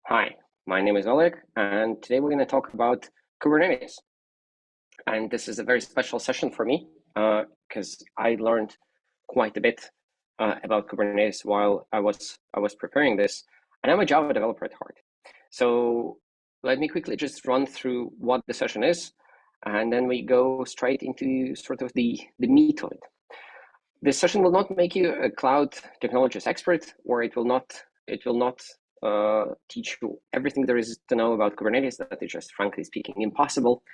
Hi, my name is Oleg, and today we're going to talk about Kubernetes. And this is a very special session for me because I learned quite a bit about Kubernetes while I was preparing this, and I'm a Java developer at heart. So let me quickly just run through what the session is, and then we go straight into sort of the meat of it. This session will not make you a cloud technologist expert, or it will not teach you everything there is to know about Kubernetes. That is just, frankly speaking, impossible.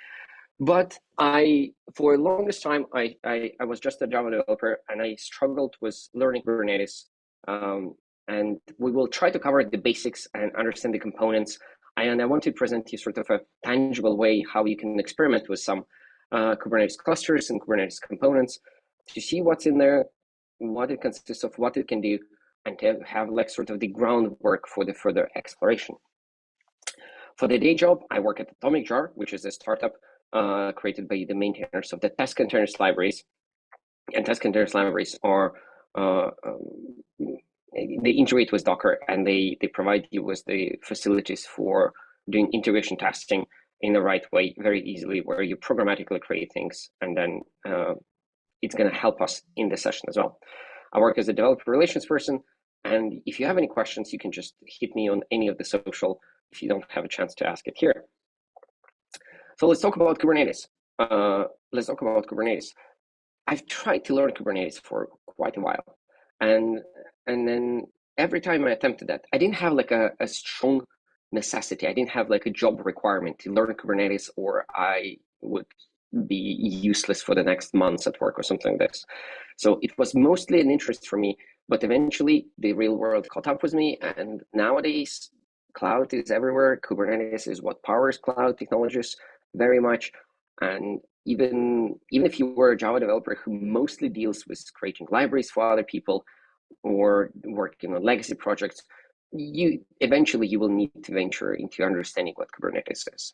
But for the longest time, I was just a Java developer, and I struggled with learning Kubernetes. And we will try to cover the basics and understand the components. And I want to present you sort of a tangible way how you can experiment with some Kubernetes clusters and Kubernetes components to see what's in there, what it consists of, what it can do, and to have like sort of the groundwork for the further exploration. For the day job, I work at Atomic Jar, which is a startup created by the maintainers of the test containers libraries. And test containers libraries are they integrate with Docker, and they provide you with the facilities for doing integration testing in the right way, very easily, where you programmatically create things, and then it's going to help us in this session as well. I work as a developer relations person, and if you have any questions, you can just hit me on any of the social if you don't have a chance to ask it here. So let's talk about Kubernetes. I've tried to learn Kubernetes for quite a while, and then every time I attempted that, I didn't have like a strong necessity. I didn't have like a job requirement to learn Kubernetes, or I would be useless for the next months at work or something like this. So it was mostly an interest for me, but eventually the real world caught up with me, and nowadays cloud is everywhere. Kubernetes is what powers cloud technologies very much. And even if you were a Java developer who mostly deals with creating libraries for other people or working on legacy projects, you will need to venture into understanding what Kubernetes is.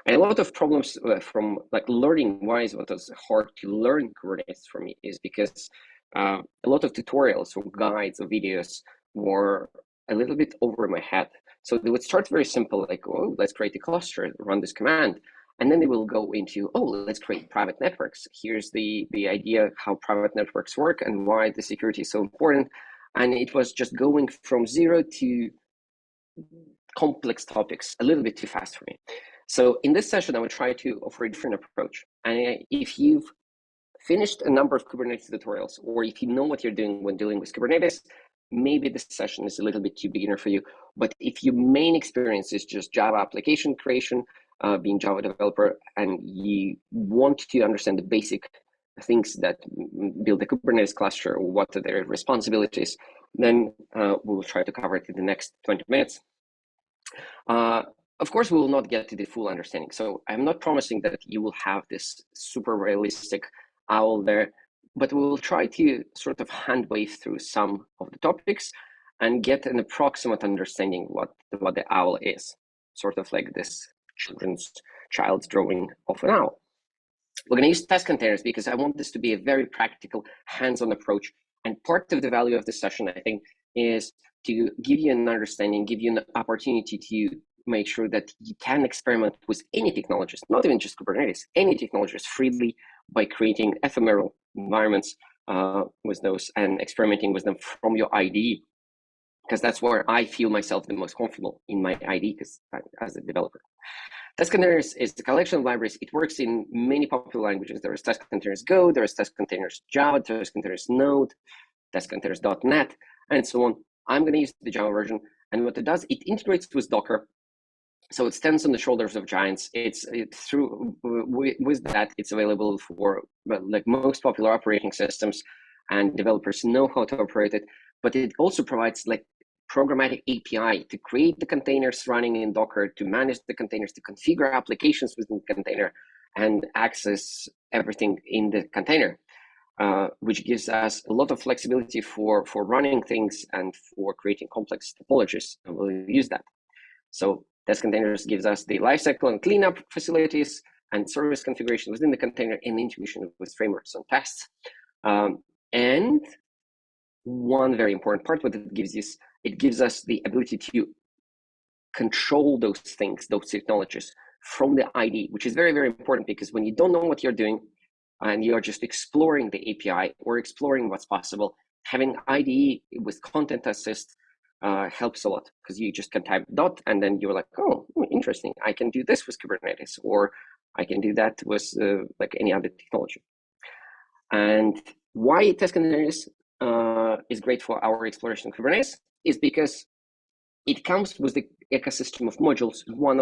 And a lot of problems from like learning wise, what was hard to learn Kubernetes for me is because a lot of tutorials or guides or videos were a little bit over my head. So they would start very simple, like, oh, let's create a cluster, run this command. And then they will go into, oh, let's create private networks. Here's the idea how private networks work and why the security is so important. And it was just going from zero to complex topics a little bit too fast for me. So in this session, I will try to offer a different approach. And if you've finished a number of Kubernetes tutorials, or if you know what you're doing when dealing with Kubernetes, maybe this session is a little bit too beginner for you. But if your main experience is just Java application creation, being Java developer, and you want to understand the basic things that build a Kubernetes cluster, or what are their responsibilities, then we will try to cover it in the next 20 minutes. Of course, we will not get to the full understanding. So I'm not promising that you will have this super realistic owl there, but we will try to sort of hand wave through some of the topics and get an approximate understanding what the owl is, sort of like this child's drawing of an owl. We're going to use test containers because I want this to be a very practical, hands-on approach. And part of the value of this session, I think, is to give you an understanding, give you an opportunity to make sure that you can experiment with any technologies, not even just Kubernetes, any technologies freely by creating ephemeral environments with those and experimenting with them from your IDE, because that's where I feel myself the most comfortable in my IDE as a developer. Test containers is a collection of libraries. It works in many popular languages. There is test containers Go, there is test containers Java, test containers Node, test containers.NET, and so on. I'm going to use the Java version. And what it does, it integrates with Docker. So it stands on the shoulders of giants. With that, it's available for like most popular operating systems, and developers know how to operate it. But it also provides like programmatic API to create the containers running in Docker, to manage the containers, to configure applications within the container, and access everything in the container, which gives us a lot of flexibility for running things and for creating complex topologies. And we'll use that. So test containers gives us the lifecycle and cleanup facilities and service configuration within the container and integration with frameworks and tests. And one very important part, what it gives us the ability to control those things, those technologies from the ID, which is very, very important, because when you don't know what you're doing and you're just exploring the API or exploring what's possible, having IDE with content assist helps a lot, because you just can type dot and then you're like, oh, interesting, I can do this with Kubernetes, or I can do that with like any other technology. And why test containers is great for our exploration of Kubernetes is because it comes with the ecosystem of modules. One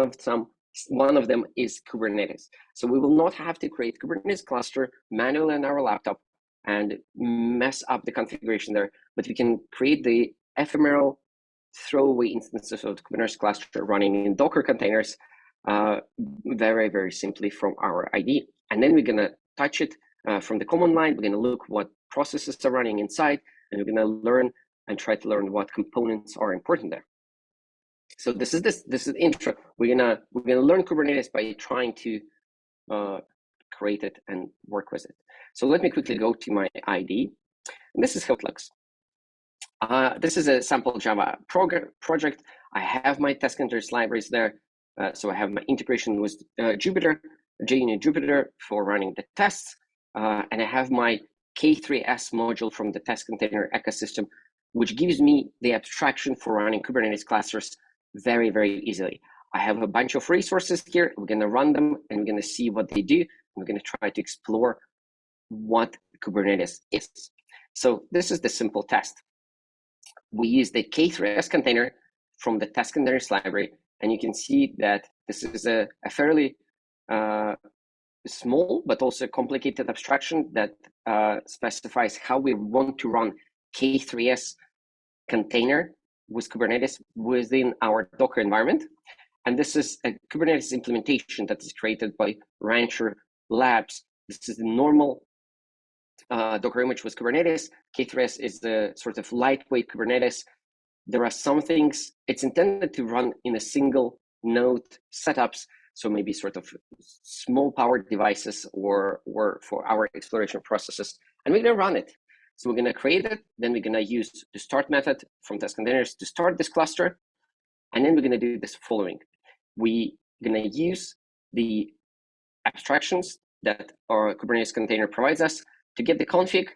of them is Kubernetes. So we will not have to create Kubernetes cluster manually on our laptop and mess up the configuration there, but we can create the ephemeral throwaway instances of the Kubernetes cluster running in Docker containers very, very simply from our ID. And then we're gonna touch it from the command line. We're gonna look what processes are running inside, and we're gonna learn and try to learn what components are important there. So this is intro. We're gonna learn Kubernetes by trying to create it and work with it. So let me quickly go to my ID. And this is how it looks. This is a sample Java project. I have my test containers libraries there. So I have my integration with Jupyter, JUnit Jupyter for running the tests. And I have my K3S module from the test container ecosystem, which gives me the abstraction for running Kubernetes clusters very, very easily. I have a bunch of resources here. We're going to run them and we're going to see what they do. We're going to try to explore what Kubernetes is. So this is the simple test. We use the K3S container from the test containers library, and you can see that this is a fairly small but also complicated abstraction that specifies how we want to run K3S container with Kubernetes within our Docker environment. And this is a Kubernetes implementation that is created by Rancher Labs. This is the normal Docker image with Kubernetes. K3S is the sort of lightweight Kubernetes. There are some things, it's intended to run in a single node setups, so maybe sort of small powered devices or for our exploration processes, and we're going to run it. So we're going to create it, then we're going to use the start method from test containers to start this cluster, and then we're going to do this following. We're going to use the abstractions that our Kubernetes container provides us to get the config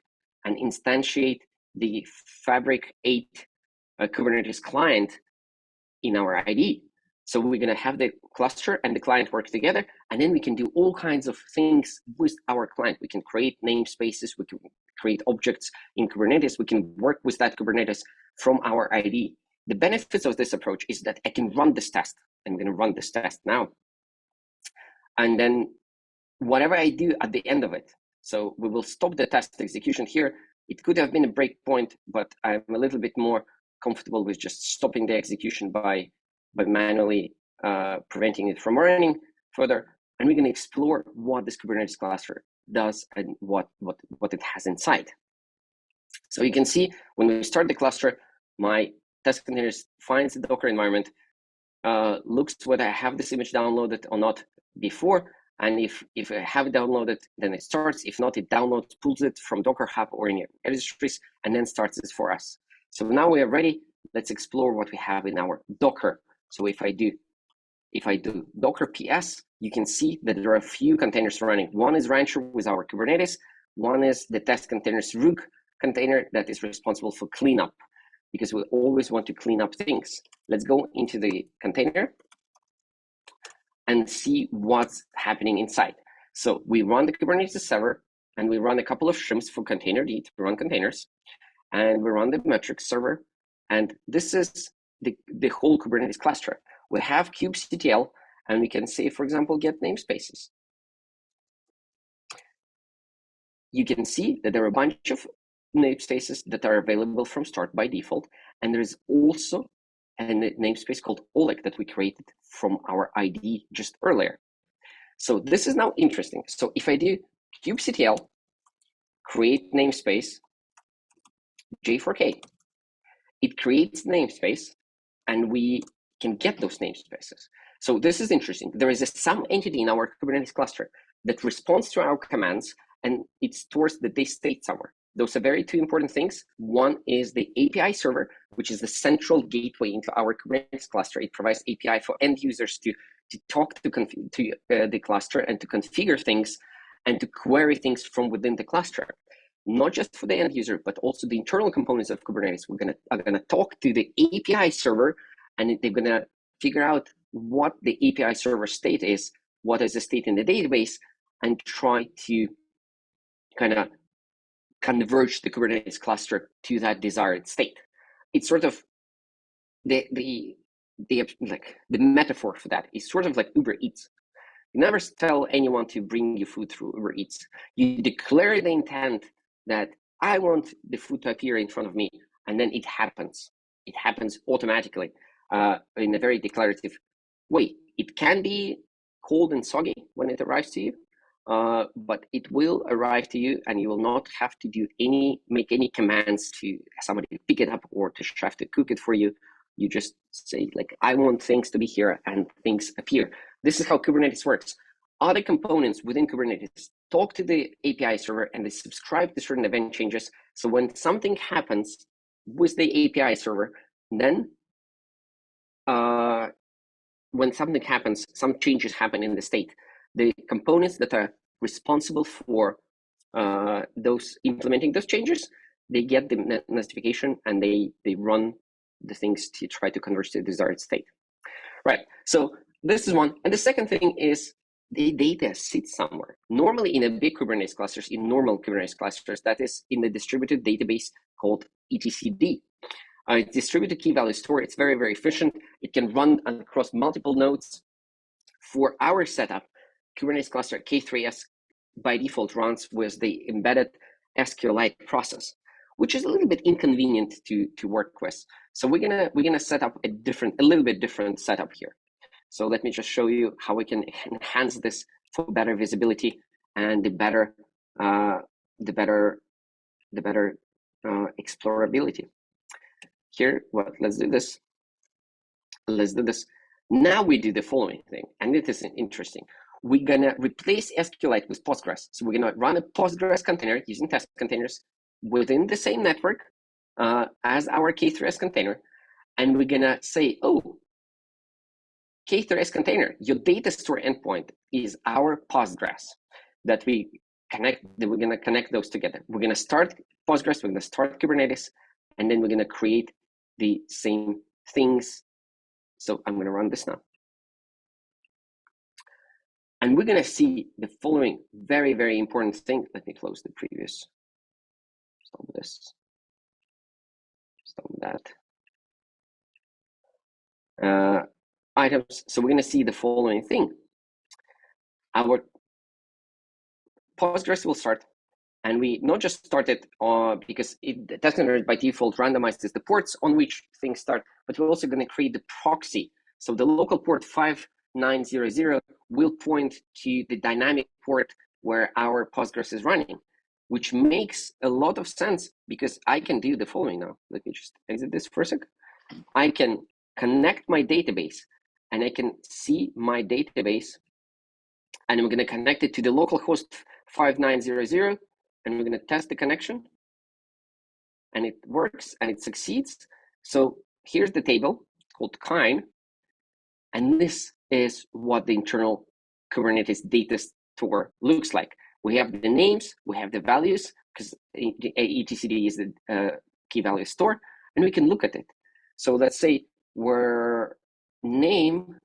and instantiate the Fabric 8 Kubernetes client in our IDE. So we're going to have the cluster and the client work together, and then we can do all kinds of things with our client. We can create namespaces, we can create objects in Kubernetes, we can work with that Kubernetes from our IDE. The benefits of this approach is that I can run this test. I'm going to run this test now. And then whatever I do at the end of it, so we will stop the test execution here. It could have been a breakpoint, but I'm a little bit more comfortable with just stopping the execution by manually preventing it from running further. And we're going to explore what this Kubernetes cluster does and what it has inside. So you can see when we start the cluster, my test containers finds the Docker environment, looks whether I have this image downloaded or not before. And if I have it downloaded, then it starts. If not, it downloads, pulls it from Docker Hub or any registries, and then starts it for us. So now we are ready. Let's explore what we have in our Docker. So if I do Docker PS, you can see that there are a few containers running. One is Rancher with our Kubernetes. One is the test containers Rook container that is responsible for cleanup, because we always want to clean up things. Let's go into the container and see what's happening inside. So we run the Kubernetes server, and we run a couple of shrimps for containerd to run containers, and we run the metrics server, and this is the whole Kubernetes cluster. We have kubectl, and we can say, for example, get namespaces. You can see that there are a bunch of namespaces that are available from start by default, and there is also a namespace called Oleg that we created from our IDE just earlier. So this is now interesting. So if I do kubectl create namespace J4K, it creates namespace, and we can get those namespaces. So this is interesting. There is some entity in our Kubernetes cluster that responds to our commands, and it stores the state somewhere. Those are very two important things. One is the API server, which is the central gateway into our Kubernetes cluster. It provides API for end users to talk to the cluster and to configure things and to query things from within the cluster. Not just for the end user, but also the internal components of Kubernetes. Are gonna talk to the API server, and they're gonna figure out what the API server state is, what is the state in the database, and try to kind of converge the Kubernetes cluster to that desired state. It's sort of the metaphor for that is sort of like Uber Eats. You never tell anyone to bring you food through Uber Eats. You declare the intent that I want the food to appear in front of me, and then it happens. It happens automatically in a very declarative way. It can be cold and soggy when it arrives to you, but it will arrive to you, and you will not have to make any commands to somebody to pick it up or to have to cook it for you. You just say, like, I want things to be here, and things appear. This is how Kubernetes works. Other components within Kubernetes talk to the API server, and they subscribe to certain event changes. So when something happens with the API server, then when something happens, some changes happen in the state. The components that are responsible for those implementing those changes, they get the notification, and they run the things to try to converge to the desired state. Right. So this is one. And the second thing is the data sits somewhere. Normally in a big Kubernetes clusters, in normal Kubernetes clusters, that is in the distributed database called etcd. It's distributed key value store. It's very, very efficient. It can run across multiple nodes. For our setup, Kubernetes cluster K3s by default runs with the embedded SQLite process, which is a little bit inconvenient to work with. So we're gonna set up a little bit different setup here. So let me just show you how we can enhance this for better visibility and the better explorability. Here, let's do this. Now we do the following thing, and it is interesting. We're gonna replace SQLite with Postgres. So we're gonna run a Postgres container using test containers within the same network as our K3s container, and we're gonna say, oh, K3s container, your data store endpoint is our Postgres that we're gonna connect those together. We're gonna start Postgres, we're gonna start Kubernetes, and then we're gonna create the same things. So I'm gonna run this now. And we're gonna see the following very, very important thing. Let me close the previous. Stop this. Stop that. Items. So we're gonna see the following thing. Our Postgres will start, and we not just start it because it doesn't by default randomizes the ports on which things start, but we're also gonna create the proxy. So the local port 5900 will point to the dynamic port where our Postgres is running, which makes a lot of sense because I can do the following now. Let me just exit this for a sec. I can connect my database, and I can see my database, and I'm going to connect it to the local host 5900, and we're going to test the connection, and it works and it succeeds. So here's the table called Kine, and this is what the internal Kubernetes data store looks like. We have the names, we have the values, because etcd is the key value store, and we can look at it. So let's say we're name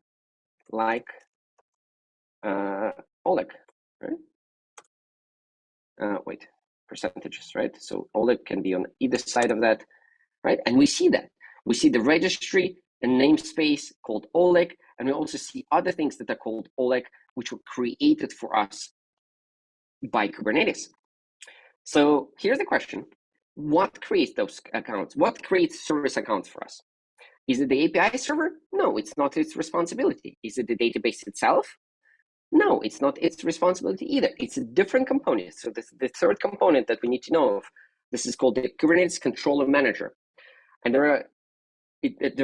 like Oleg, right? Wait, percentages, right? So Oleg can be on either side of that, right? And we see that. We see the registry and namespace called Oleg, and we also see other things that are called Oleg, which were created for us by Kubernetes. So here's the question. What creates those accounts? What creates service accounts for us? Is it the API server? No, it's not its responsibility. Is it the database itself? No, it's not its responsibility either. It's a different component. So this, the third component that we need to know of, this is called the Kubernetes Controller Manager. And there are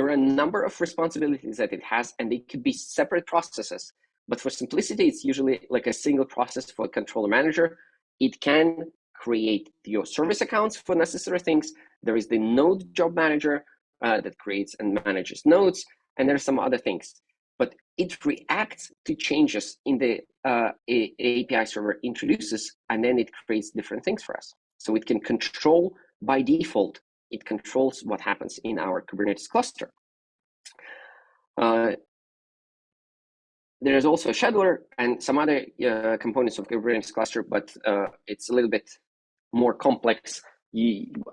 a number of responsibilities that it has, and they could be separate processes. But for simplicity, it's usually like a single process for a controller manager. It can create your service accounts for necessary things. There is the node job manager that creates and manages nodes, and there's some other things. But it reacts to changes in the API server introduces, and then it creates different things for us. So it can control by default, it controls what happens in our Kubernetes cluster. There's also a scheduler and some other components of Kubernetes cluster, but it's a little bit more complex.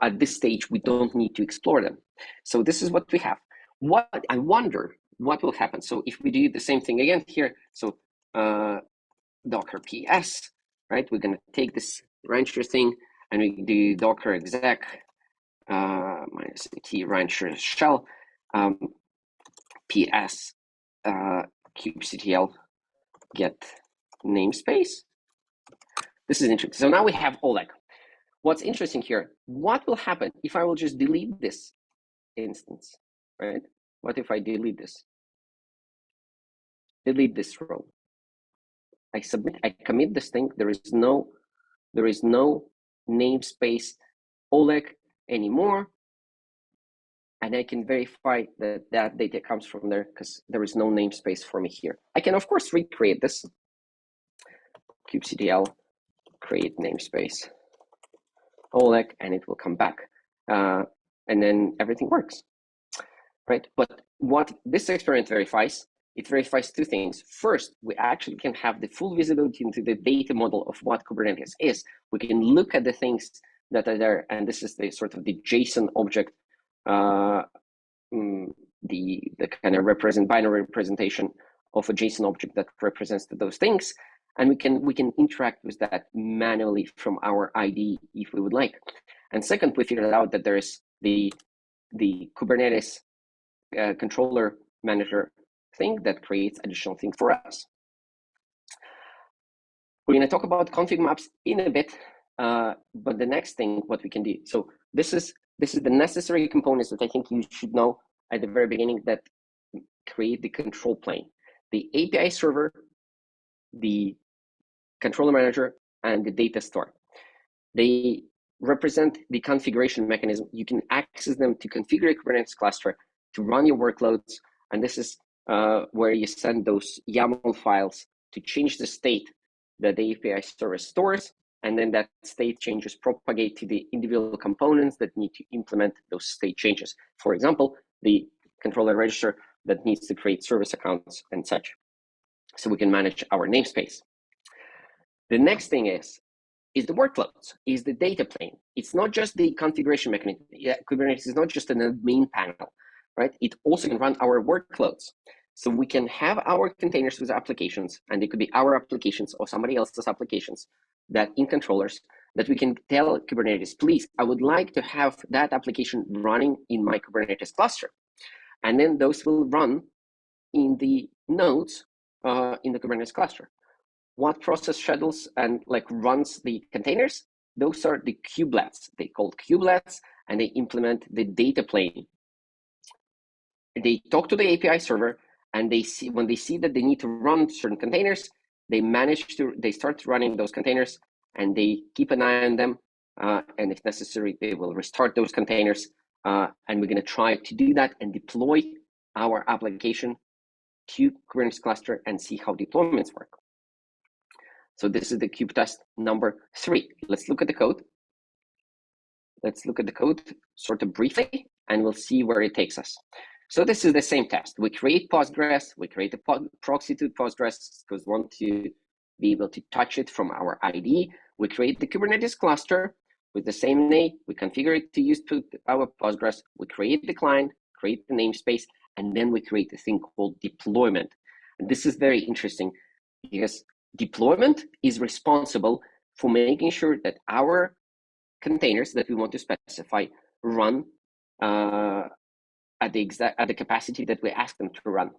At this stage, we don't need to explore them. So this is what we have. What I wonder what will happen. So if we do the same thing again here, so docker ps, right? We're going to take this rancher thing and we do docker exec minus -t rancher shell ps kubectl get namespace. This is interesting. So now we have Oleg. What's interesting here, what will happen if I will just delete this instance, right? What if I delete this? Delete this row. I submit, I commit this thing. There is no namespace Oleg anymore. And I can verify that that data comes from there because there is no namespace for me here. I can, of course, recreate this. kubectl create namespace Oleg, and it will come back. And then everything works, right? But what this experiment verifies, it verifies two things. First, we actually can have the full visibility into the data model of what Kubernetes is. We can look at the things that are there, and this is the sort of the JSON object, the kind of binary representation of a JSON object that represents those things, and we can interact with that manually from our IDE if we would like. And second, we figured out that there is the Kubernetes controller manager thing that creates additional things for us. We're going to talk about config maps in a bit, but the next thing, what we can do. So this is the necessary components that I think you should know at the very beginning that create the control plane. The API server, the controller manager, and the data store. They represent the configuration mechanism. You can access them to configure a Kubernetes cluster, to run your workloads, and this is where you send those YAML files to change the state that the API server stores, and then that state changes propagate to the individual components that need to implement those state changes. For example, the controller register that needs to create service accounts and such. So we can manage our namespace. The next thing is the workloads, is the data plane. It's not just the configuration mechanism. Yeah, Kubernetes is not just a main panel, right? It also can run our workloads. So we can have our containers with applications, and they could be our applications or somebody else's applications that in controllers that we can tell Kubernetes, please, I would like to have that application running in my Kubernetes cluster. And then those will run in the nodes in the Kubernetes cluster. What process schedules and runs the containers? Those are the kubelets. They called kubelets, and they implement the data plane. They talk to the API server, and they see when they see that they need to run certain containers, they start running those containers, and they keep an eye on them. And if necessary, they will restart those containers. And we're going to try to do that and deploy our application to Kubernetes cluster and see how deployments work. So this is the kube test number 3. Let's look at the code. Let's look at the code sort of briefly, and we'll see where it takes us. So this is the same test. We create Postgres, we create a proxy to Postgres because we want to be able to touch it from our IDE. We create the Kubernetes cluster with the same name. We configure it to use to our Postgres. We create the client, create the namespace, and then we create a thing called deployment. And this is very interesting because deployment is responsible for making sure that our containers that we want to specify run at the capacity that we ask them to run.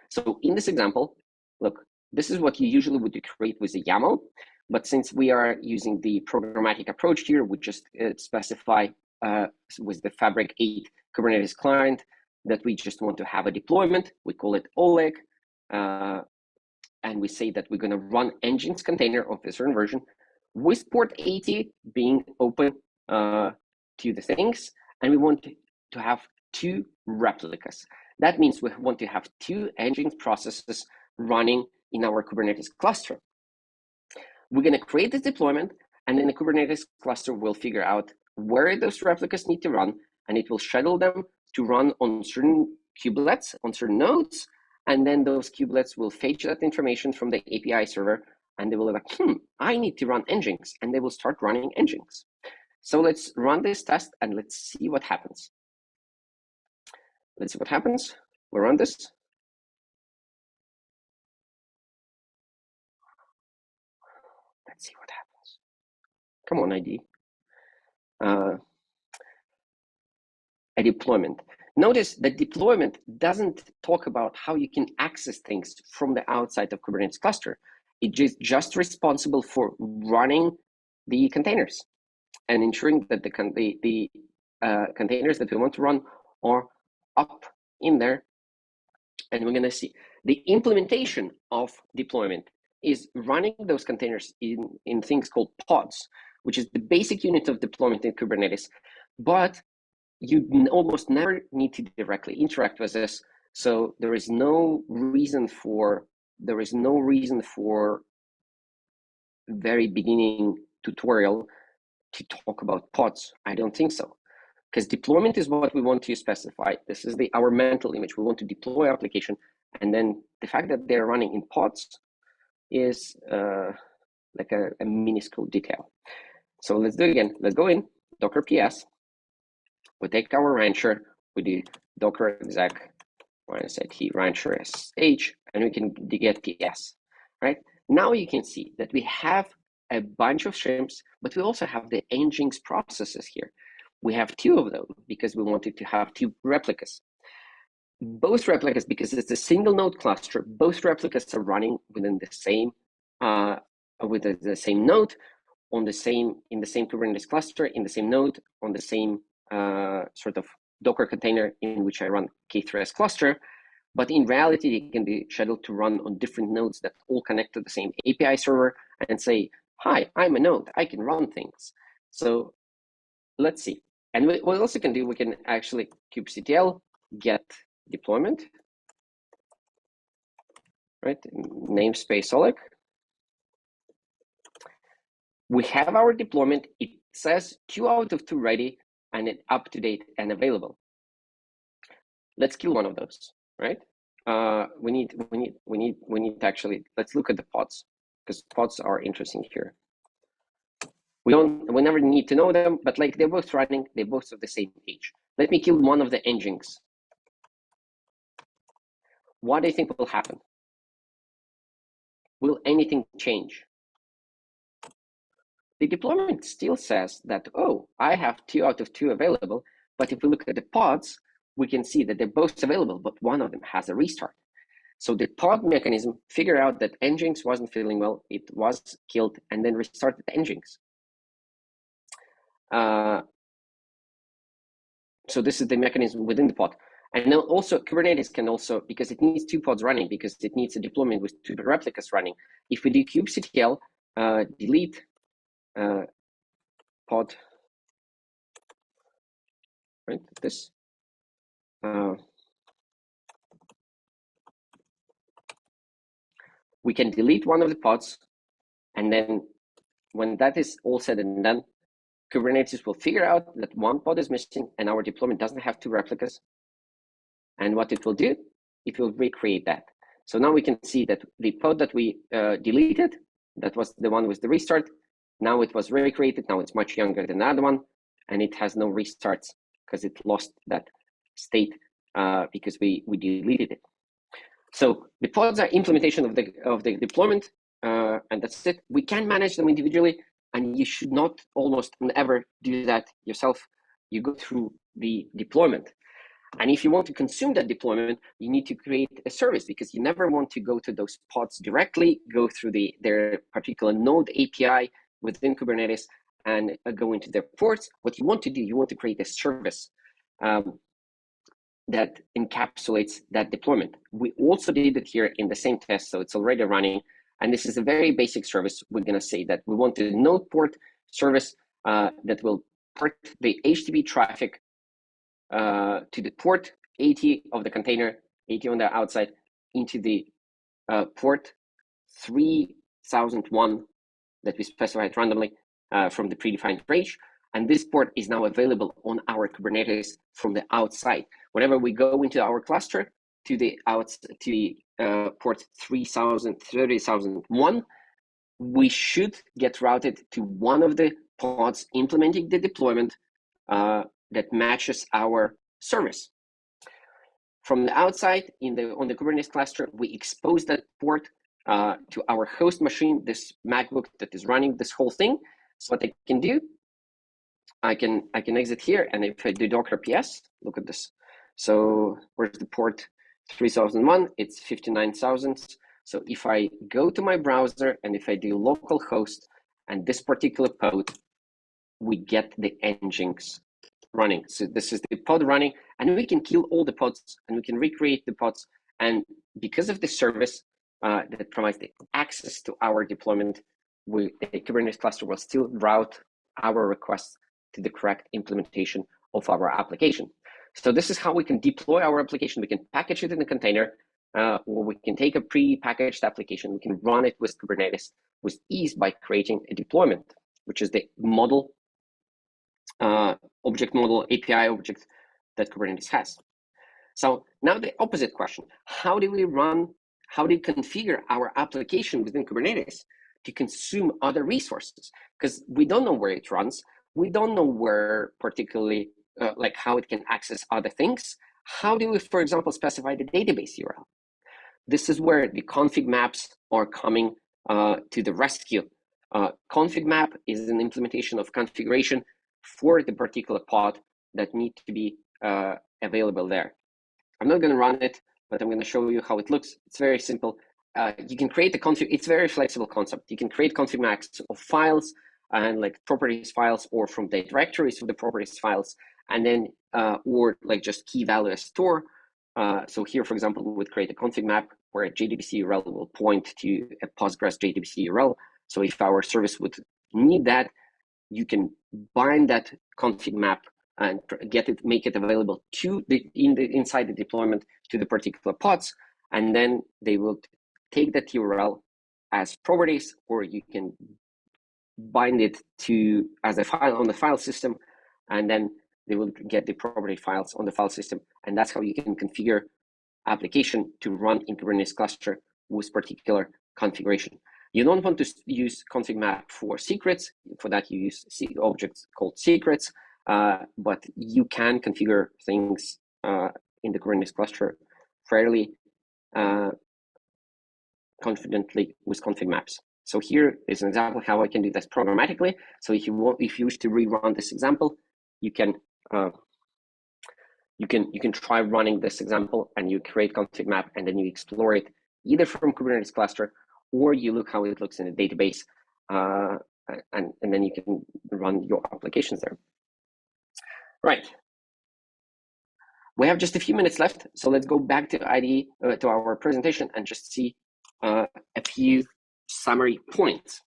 So in this example, look, this is what you usually would create with a YAML, but since we are using the programmatic approach here, we just specify with the Fabric 8 Kubernetes client that we just want to have a deployment. We call it Oleg. And we say that we're going to run engines container of a certain version. with port 80 being open to the things, and we want to have 2 replicas. That means we want to have 2 engine processes running in our Kubernetes cluster. We're going to create this deployment, and then the Kubernetes cluster will figure out where those replicas need to run, and it will schedule them to run on certain kubelets, on certain nodes, and then those kubelets will fetch that information from the API server, and they will be like, I need to run Nginx, and they will start running Nginx. So let's run this test, and let's see what happens. Let's see what happens. We'll run this. Let's see what happens. Come on, ID. A deployment. Notice that deployment doesn't talk about how you can access things from the outside of Kubernetes cluster. It is just responsible for running the containers and ensuring that the containers that we want to run are up in there. And we're going to see the implementation of deployment is running those containers in things called pods, which is the basic unit of deployment in Kubernetes. But you almost never need to directly interact with this. So there is no reason for very beginning tutorial to talk about pods. I don't think so, because deployment is what we want to specify. This is our mental image. We want to deploy application, and then the fact that they're running in pods is like a minuscule detail. So let's do it again. Let's go in Docker PS. We take our rancher, we do docker exec -t rancher sh, and we can get PS, right? Now you can see that we have a bunch of shrimps, but we also have the Nginx processes here. We have 2 of them because we wanted to have 2 replicas. Both replicas, because it's a single node cluster, both replicas are running within the same node in the same Kubernetes cluster, in the same node, on the same sort of Docker container in which I run K3s cluster, but in reality, they can be scheduled to run on different nodes that all connect to the same API server and say, hi, I'm a node, I can run things. So let's see. And what we also can do, we can actually kubectl get deployment, right? Namespace Oleg. We have our deployment. It says 2 out of 2 ready, and it's up to date and available. Let's kill one of those, right? We need to actually, let's look at the pods, because pods are interesting here. We never need to know them, but like they're both running, they're both of the same age. Let me kill one of the Nginx. What do you think will happen? Will anything change? The deployment still says that, oh, I have 2 out of 2 available, but if we look at the pods, we can see that they're both available, but one of them has a restart. So the pod mechanism figured out that Nginx wasn't feeling well, it was killed, and then restarted Nginx. So this is the mechanism within the pod. And now also Kubernetes can also, because it needs 2 pods running, because it needs a deployment with 2 replicas running. If we do kubectl delete pod, right? This. We can delete one of the pods, and then when that is all said and done, Kubernetes will figure out that one pod is missing and our deployment doesn't have 2 replicas. And what it will do, it will recreate that. So now we can see that the pod that we deleted, that was the one with the restart, now it was recreated, now it's much younger than the other one, and it has no restarts because it lost that state because we deleted it. So the pods are implementation of the deployment, and that's it. We can manage them individually, and you should not almost ever do that yourself. You go through the deployment. And if you want to consume that deployment, you need to create a service, because you never want to go to those pods directly, go through their particular node API within Kubernetes and go into their ports. What you want to do, you want to create a service that encapsulates that deployment. We also did it here in the same test, so it's already running. And this is a very basic service. We're going to say that we want a node port service that will port the HTTP traffic to the port 80 of the container, 80 on the outside, into the port 3001 that we specified randomly from the predefined range. And this port is now available on our Kubernetes from the outside. Whenever we go into our cluster to the port 3001, we should get routed to one of the pods implementing the deployment that matches our service. From the outside, on the Kubernetes cluster, we expose that port to our host machine, this MacBook that is running this whole thing. So what I can do, I can exit here, and if I do docker ps, look at this. So where's the port 3001? It's 59,000. So if I go to my browser and if I do localhost and this particular pod, we get the engines running. So this is the pod running, and we can kill all the pods and we can recreate the pods. And because of the service that provides the access to our deployment, the Kubernetes cluster will still route our requests to the correct implementation of our application. So this is how we can deploy our application. We can package it in a container, or we can take a pre-packaged application. We can run it with Kubernetes with ease by creating a deployment, which is the model, object model, API object that Kubernetes has. So now the opposite question: how do we configure our application within Kubernetes to consume other resources? Because we don't know where it runs. We don't know where particularly, like how it can access other things. How do we, for example, specify the database URL? This is where the config maps are coming to the rescue. Config map is an implementation of configuration for the particular pod that need to be available there. I'm not going to run it, but I'm going to show you how it looks. It's very simple. You can create the config. It's a very flexible concept. You can create config maps of files and like properties files, or from the directories of the properties files, and then or like just key value as store. So here, for example, we would create a config map where a JDBC URL will point to a Postgres JDBC URL. So if our service would need that, you can bind that config map and make it available to inside the deployment to the particular pods, and then they will take that URL as properties, or you can bind it to as a file on the file system, and then they will get the property files on the file system, and that's how you can configure application to run in Kubernetes cluster with particular configuration. You don't want to use config map for secrets. For that, you use objects called secrets, but you can configure things in the Kubernetes cluster fairly confidently with config maps. So here is an example how I can do this programmatically. So if you wish to rerun this example, you can try running this example, and you create config map, and then you explore it either from Kubernetes cluster, or you look how it looks in a database, and then you can run your applications there. Right. We have just a few minutes left, so let's go back to IDE, to our presentation, and just see a few summary points.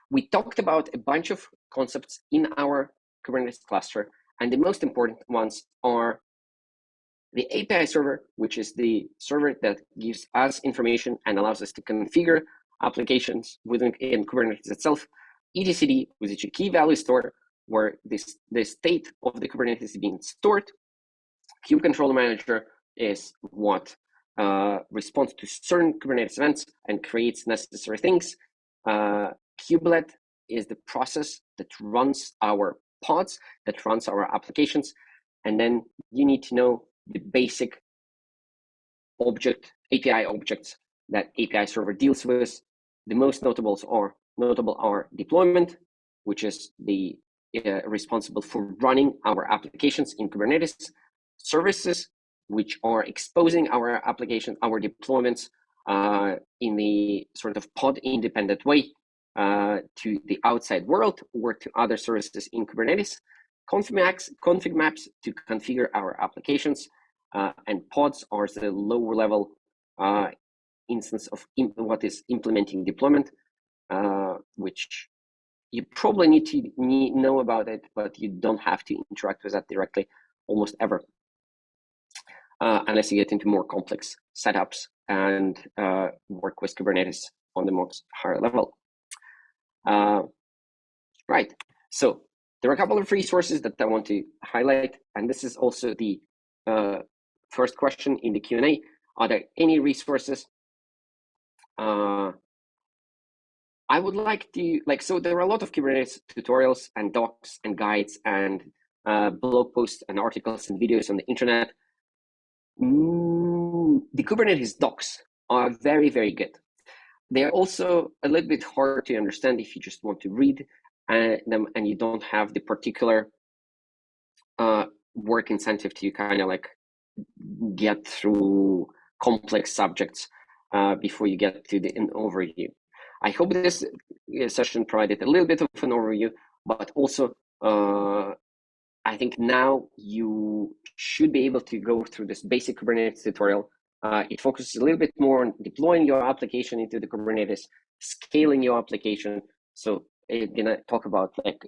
We talked about a bunch of concepts in our Kubernetes cluster, and the most important ones are the API server, which is the server that gives us information and allows us to configure applications within Kubernetes itself. etcd, which is a key value store, where the state of the Kubernetes is being stored. Kube Controller Manager is what responds to certain Kubernetes events and creates necessary things. Kubelet is the process that runs our pods, that runs our applications. And then you need to know the basic API objects that API server deals with. The most notable are deployment, which is the responsible for running our applications in Kubernetes. Services, which are exposing our application, our deployments in the sort of pod independent way to the outside world or to other services in Kubernetes. Config maps to configure our applications, and pods are the lower level instance of what is implementing deployment, which you probably need to know about it, but you don't have to interact with that directly almost ever, unless you get into more complex setups and work with Kubernetes on the most higher level. Right, so there are a couple of resources that I want to highlight, and this is also the first question in the Q&A. Are there any resources? I would like to, so there are a lot of Kubernetes tutorials and docs and guides and blog posts and articles and videos on the internet. The Kubernetes docs are very, very good. They're also a little bit hard to understand if you just want to read them and you don't have the particular work incentive to kind of like get through complex subjects before you get to an overview. I hope this session provided a little bit of an overview, but also I think now you should be able to go through this basic Kubernetes tutorial. It focuses a little bit more on deploying your application into the Kubernetes, scaling your application. So it's gonna talk about like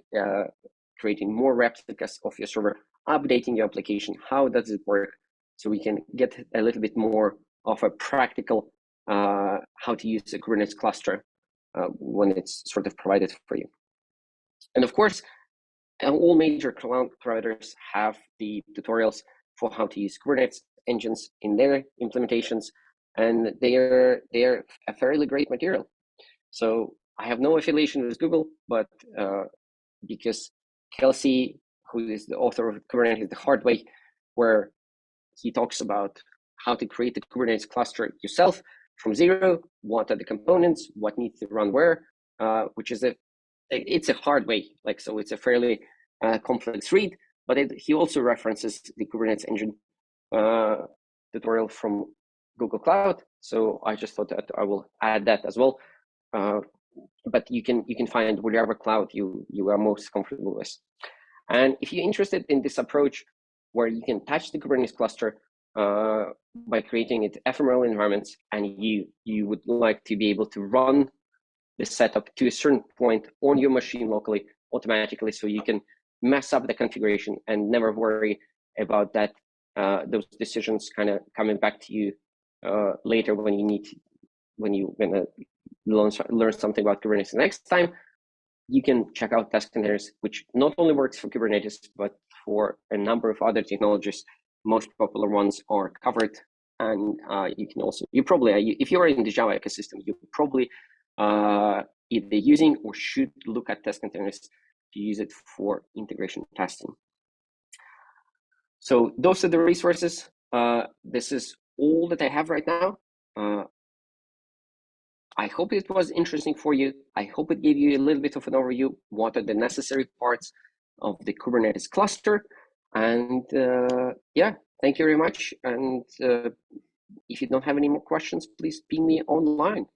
creating more replicas of your server, updating your application. How does it work? So we can get a little bit more of a practical how to use a Kubernetes cluster when it's sort of provided for you. And of course, all major cloud providers have the tutorials for how to use Kubernetes engines in their implementations, and they're a fairly great material. So I have no affiliation with Google, but because Kelsey, who is the author of Kubernetes the Hard Way, where he talks about how to create the Kubernetes cluster yourself from zero, what are the components, what needs to run where, which is it's a hard way, so it's a fairly complex read, but he also references the Kubernetes engine tutorial from Google Cloud. So I just thought that I will add that as well. But you can find whatever cloud you are most comfortable with. And if you're interested in this approach where you can touch the Kubernetes cluster by creating it ephemeral environments, and you would like to be able to run the setup to a certain point on your machine locally automatically, so you can mess up the configuration and never worry about that those decisions kind of coming back to you later when you're gonna learn something about Kubernetes next time. You can check out Task Containers, which not only works for Kubernetes, but for a number of other technologies. Most popular ones are covered, and you can also, if you're in the Java ecosystem, you probably either using or should look at Task Containers to use it for integration testing. So those are the resources. This is all that I have right now. I hope it was interesting for you. I hope it gave you a little bit of an overview. What are the necessary parts of the Kubernetes cluster? And yeah, thank you very much. And if you don't have any more questions, please ping me online.